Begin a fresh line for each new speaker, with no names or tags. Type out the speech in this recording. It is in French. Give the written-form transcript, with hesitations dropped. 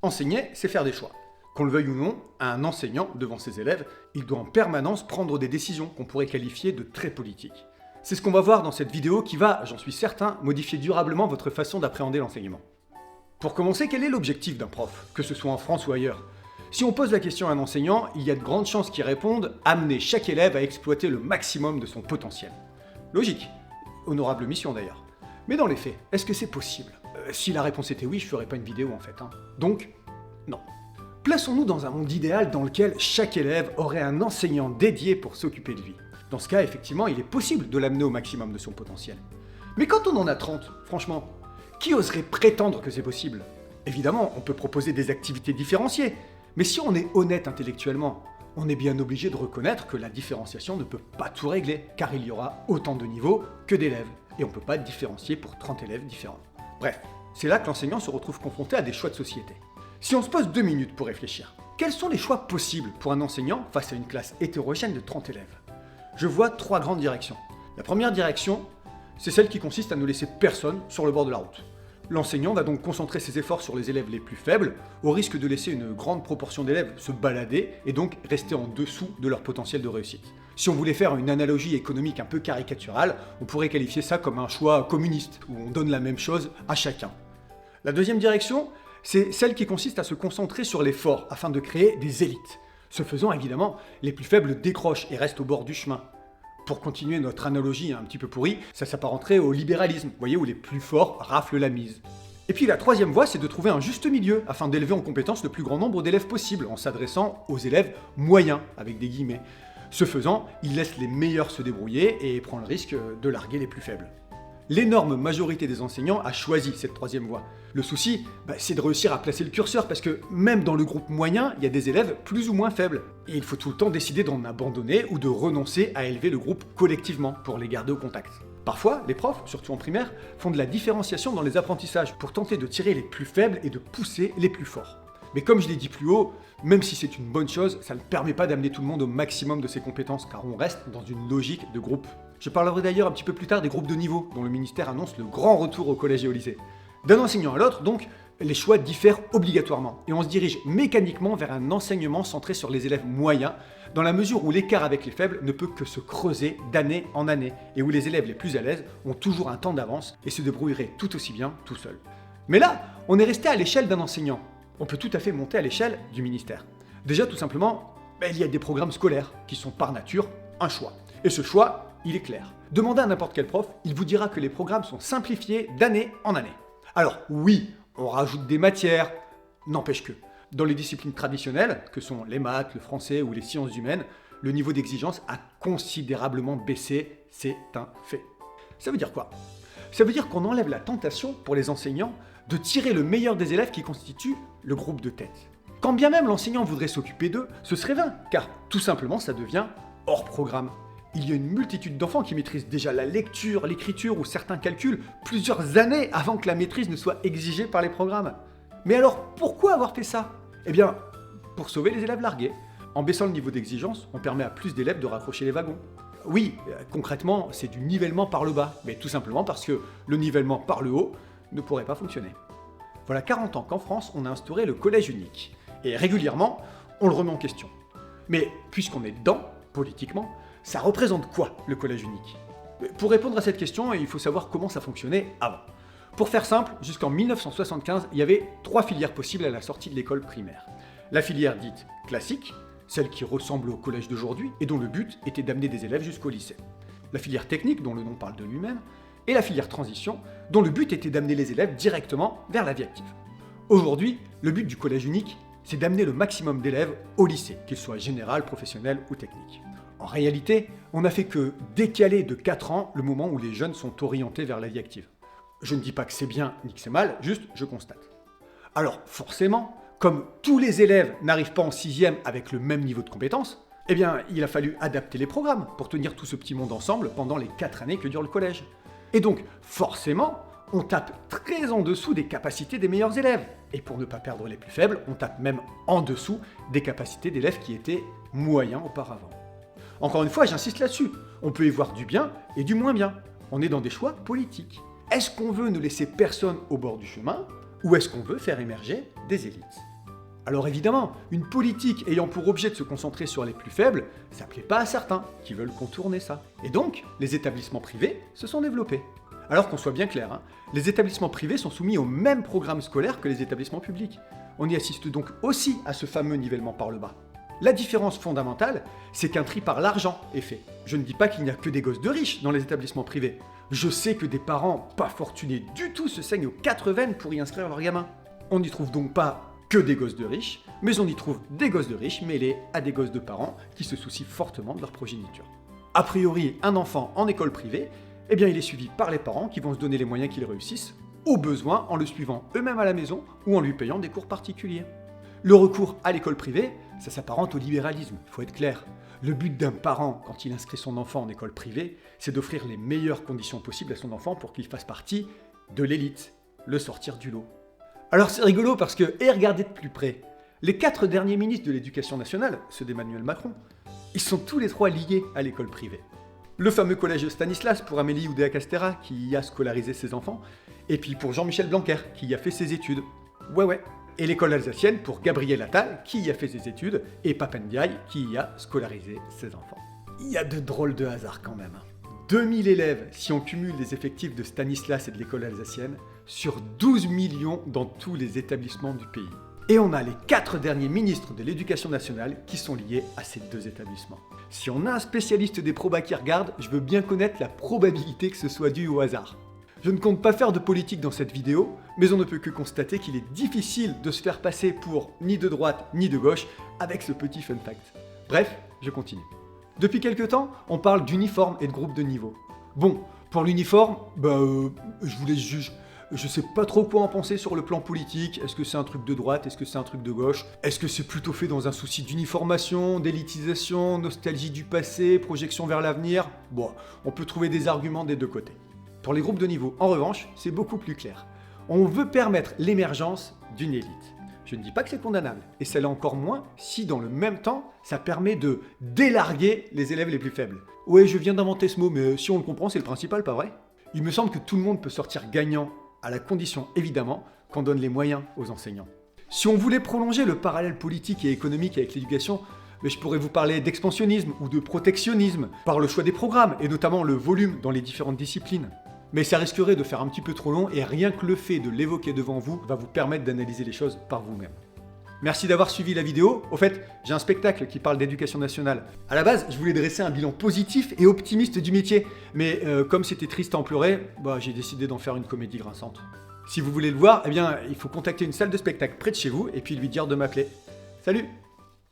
Enseigner, c'est faire des choix. Qu'on le veuille ou non, un enseignant, devant ses élèves, il doit en permanence prendre des décisions qu'on pourrait qualifier de très politiques. C'est ce qu'on va voir dans cette vidéo qui va, j'en suis certain, modifier durablement votre façon d'appréhender l'enseignement. Pour commencer, quel est l'objectif d'un prof, que ce soit en France ou ailleurs? Si on pose la question à un enseignant, il y a de grandes chances qu'il réponde « amener chaque élève à exploiter le maximum de son potentiel ». Logique. Honorable mission d'ailleurs. Mais dans les faits, est-ce que c'est possible? Si la réponse était oui, je ferais pas une vidéo en fait. Donc, non. Plaçons-nous dans un monde idéal dans lequel chaque élève aurait un enseignant dédié pour s'occuper de lui. Dans ce cas, effectivement, il est possible de l'amener au maximum de son potentiel. Mais quand on en a 30, franchement, qui oserait prétendre que c'est possible? Évidemment, on peut proposer des activités différenciées, mais si on est honnête intellectuellement, on est bien obligé de reconnaître que la différenciation ne peut pas tout régler, car il y aura autant de niveaux que d'élèves, et on ne peut pas différencier pour 30 élèves différents. Bref, c'est là que l'enseignant se retrouve confronté à des choix de société. Si on se pose 2 minutes pour réfléchir, quels sont les choix possibles pour un enseignant face à une classe hétérogène de 30 élèves? Je vois 3 grandes directions. La première direction, c'est celle qui consiste à ne laisser personne sur le bord de la route. L'enseignant va donc concentrer ses efforts sur les élèves les plus faibles, au risque de laisser une grande proportion d'élèves se balader et donc rester en dessous de leur potentiel de réussite. Si on voulait faire une analogie économique un peu caricaturale, on pourrait qualifier ça comme un choix communiste, où on donne la même chose à chacun. La deuxième direction, c'est celle qui consiste à se concentrer sur les forts afin de créer des élites. Ce faisant, évidemment, les plus faibles décrochent et restent au bord du chemin. Pour continuer notre analogie un petit peu pourrie, ça s'apparenterait au libéralisme, vous voyez, où les plus forts raflent la mise. Et puis la troisième voie, c'est de trouver un juste milieu, afin d'élever en compétence le plus grand nombre d'élèves possible, en s'adressant aux élèves moyens, avec des guillemets. Ce faisant, il laisse les meilleurs se débrouiller et prend le risque de larguer les plus faibles. L'énorme majorité des enseignants a choisi cette troisième voie. Le souci, c'est de réussir à placer le curseur, parce que même dans le groupe moyen, il y a des élèves plus ou moins faibles. Et il faut tout le temps décider d'en abandonner ou de renoncer à élever le groupe collectivement pour les garder au contact. Parfois, les profs, surtout en primaire, font de la différenciation dans les apprentissages pour tenter de tirer les plus faibles et de pousser les plus forts. Mais comme je l'ai dit plus haut, même si c'est une bonne chose, ça ne permet pas d'amener tout le monde au maximum de ses compétences, car on reste dans une logique de groupe. Je parlerai d'ailleurs un petit peu plus tard des groupes de niveau, dont le ministère annonce le grand retour au collège et au lycée. D'un enseignant à l'autre, donc, les choix diffèrent obligatoirement, et on se dirige mécaniquement vers un enseignement centré sur les élèves moyens, dans la mesure où l'écart avec les faibles ne peut que se creuser d'année en année, et où les élèves les plus à l'aise ont toujours un temps d'avance et se débrouilleraient tout aussi bien tout seuls. Mais là, on est resté à l'échelle d'un enseignant. On peut tout à fait monter à l'échelle du ministère. Déjà, tout simplement, il y a des programmes scolaires qui sont par nature un choix. Et ce choix, il est clair. Demandez à n'importe quel prof, il vous dira que les programmes sont simplifiés d'année en année. Alors oui, on rajoute des matières, n'empêche que, dans les disciplines traditionnelles, que sont les maths, le français ou les sciences humaines, le niveau d'exigence a considérablement baissé, c'est un fait. Ça veut dire quoi? Ça veut dire qu'on enlève la tentation pour les enseignants de tirer le meilleur des élèves qui constituent le groupe de tête. Quand bien même l'enseignant voudrait s'occuper d'eux, ce serait vain, car tout simplement ça devient hors programme. Il y a une multitude d'enfants qui maîtrisent déjà la lecture, l'écriture ou certains calculs plusieurs années avant que la maîtrise ne soit exigée par les programmes. Mais alors, pourquoi avoir fait ça? Eh bien, pour sauver les élèves largués. En baissant le niveau d'exigence, on permet à plus d'élèves de raccrocher les wagons. Oui, concrètement, c'est du nivellement par le bas, mais tout simplement parce que le nivellement par le haut ne pourrait pas fonctionner. Voilà 40 ans qu'en France, on a instauré le collège unique. Et régulièrement, on le remet en question. Mais puisqu'on est dedans, politiquement, ça représente quoi, le collège unique? Pour répondre à cette question, il faut savoir comment ça fonctionnait avant. Pour faire simple, jusqu'en 1975, il y avait 3 filières possibles à la sortie de l'école primaire. La filière dite classique, celle qui ressemble au collège d'aujourd'hui et dont le but était d'amener des élèves jusqu'au lycée. La filière technique, dont le nom parle de lui-même, et la filière transition, dont le but était d'amener les élèves directement vers la vie active. Aujourd'hui, le but du collège unique, c'est d'amener le maximum d'élèves au lycée, qu'ils soient général, professionnel ou technique. En réalité, on n'a fait que décaler de 4 ans le moment où les jeunes sont orientés vers la vie active. Je ne dis pas que c'est bien ni que c'est mal, juste je constate. Alors forcément, comme tous les élèves n'arrivent pas en 6e avec le même niveau de compétence, eh bien il a fallu adapter les programmes pour tenir tout ce petit monde ensemble pendant les 4 années que dure le collège. Et donc forcément, on tape très en dessous des capacités des meilleurs élèves. Et pour ne pas perdre les plus faibles, on tape même en dessous des capacités d'élèves qui étaient moyens auparavant. Encore une fois, j'insiste là-dessus, on peut y voir du bien et du moins bien. On est dans des choix politiques. Est-ce qu'on veut ne laisser personne au bord du chemin, Ou est-ce qu'on veut faire émerger des élites? Alors évidemment, une politique ayant pour objet de se concentrer sur les plus faibles, ça plaît pas à certains qui veulent contourner ça. Et donc, les établissements privés se sont développés. Alors qu'on soit bien clair, hein, les établissements privés sont soumis au même programme scolaire que les établissements publics. On y assiste donc aussi à ce fameux nivellement par le bas. La différence fondamentale, c'est qu'un tri par l'argent est fait. Je ne dis pas qu'il n'y a que des gosses de riches dans les établissements privés. Je sais que des parents pas fortunés du tout se saignent aux 4 veines pour y inscrire leurs gamins. On n'y trouve donc pas que des gosses de riches, mais on y trouve des gosses de riches mêlés à des gosses de parents qui se soucient fortement de leur progéniture. A priori, un enfant en école privée, eh bien il est suivi par les parents qui vont se donner les moyens qu'il réussisse, au besoin en le suivant eux-mêmes à la maison ou en lui payant des cours particuliers. Le recours à l'école privée, ça s'apparente au libéralisme, il faut être clair. Le but d'un parent, quand il inscrit son enfant en école privée, c'est d'offrir les meilleures conditions possibles à son enfant pour qu'il fasse partie de l'élite, le sortir du lot. Alors c'est rigolo parce que, et regardez de plus près, les 4 derniers ministres de l'Éducation nationale, ceux d'Emmanuel Macron, ils sont tous les 3 liés à l'école privée. Le fameux collège Stanislas pour Amélie Oudéa-Castéra qui y a scolarisé ses enfants, et puis pour Jean-Michel Blanquer qui y a fait ses études. Ouais. Et l'école alsacienne pour Gabriel Attal qui y a fait ses études, et Pap Ndiaye qui y a scolarisé ses enfants. Il y a de drôles de hasards quand même. 2000 élèves si on cumule les effectifs de Stanislas et de l'école alsacienne, sur 12 millions dans tous les établissements du pays. Et on a les 4 derniers ministres de l'Éducation nationale qui sont liés à ces 2 établissements. Si on a un spécialiste des probas qui regarde, je veux bien connaître la probabilité que ce soit dû au hasard. Je ne compte pas faire de politique dans cette vidéo, mais on ne peut que constater qu'il est difficile de se faire passer pour ni de droite ni de gauche avec ce petit fun fact. Bref, je continue. Depuis quelque temps, on parle d'uniforme et de groupe de niveau. Bon, pour l'uniforme, je vous laisse juger. Je sais pas trop quoi en penser sur le plan politique. Est-ce que c'est un truc de droite? Est-ce que c'est un truc de gauche? Est-ce que c'est plutôt fait dans un souci d'uniformation, d'élitisation, nostalgie du passé, projection vers l'avenir? Bon, on peut trouver des arguments des 2 côtés. Pour les groupes de niveau, en revanche, c'est beaucoup plus clair. On veut permettre l'émergence d'une élite. Je ne dis pas que c'est condamnable, et ça l'est encore moins si dans le même temps, ça permet de délarguer les élèves les plus faibles. Ouais, je viens d'inventer ce mot, mais si on le comprend, c'est le principal, pas vrai? Il me semble que tout le monde peut sortir gagnant, à la condition évidemment qu'on donne les moyens aux enseignants. Si on voulait prolonger le parallèle politique et économique avec l'éducation, mais je pourrais vous parler d'expansionnisme ou de protectionnisme par le choix des programmes et notamment le volume dans les différentes disciplines. Mais ça risquerait de faire un petit peu trop long et rien que le fait de l'évoquer devant vous va vous permettre d'analyser les choses par vous-même. Merci d'avoir suivi la vidéo. Au fait, j'ai un spectacle qui parle d'éducation nationale. À la base, je voulais dresser un bilan positif et optimiste du métier, mais comme c'était triste à en pleurer, j'ai décidé d'en faire une comédie grinçante. Si vous voulez le voir, eh bien, il faut contacter une salle de spectacle près de chez vous et puis lui dire de m'appeler. Salut!